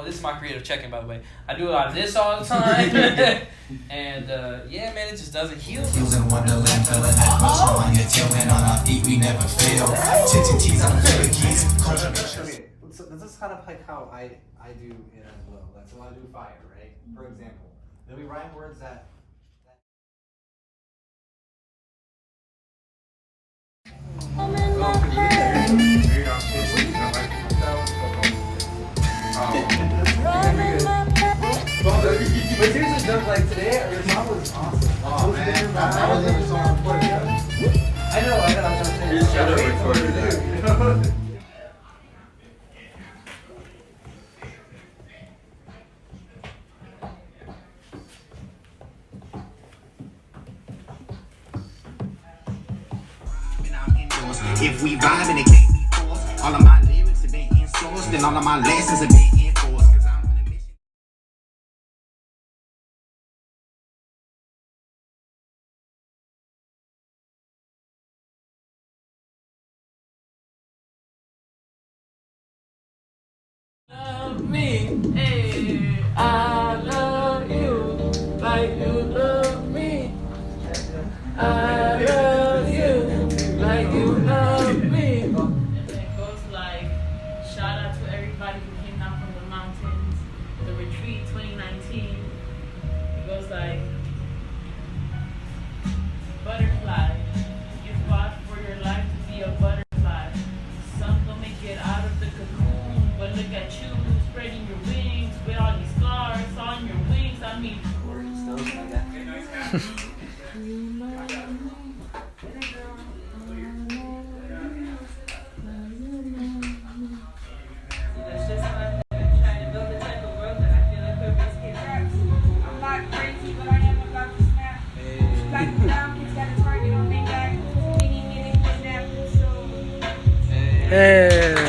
This is my creative check-in, by the way. I do a lot of this all the time. And yeah, man, it just doesn't heal. Heels in Wonderland, fell in that bush on your tail, and on our feet we never fail. Tits and tees on the keys. Okay, so this is kind of like how I do it as well. Like, so I do fire, right? For example, then we rhyme words that. But seriously, Doug, like today, your mom was awesome. Oh man, I was even so important. I know, I'm trying to say. You should have recorded that. If we vibe and it can't be forced, all of my lyrics have been enforced, and all of my lessons have been enforced. Cause I'm on a mission. Love me, hey, I love you, like you love me. I love you, like you love me. And then it goes like, shout out to everybody who came down from the mountains, the retreat 2019. It goes like, butterfly, you fought for your life to be a butterfly. Some don't make it out of the cocoon, but look at you, spreading your wings with all these scars on your wings. I mean, That's just how I'm trying to build the type of world that I feel like purpose can have. I'm not crazy, but I am about to snap. Like down, kids got a target on their back. Meaning, kidnap, so. Hey.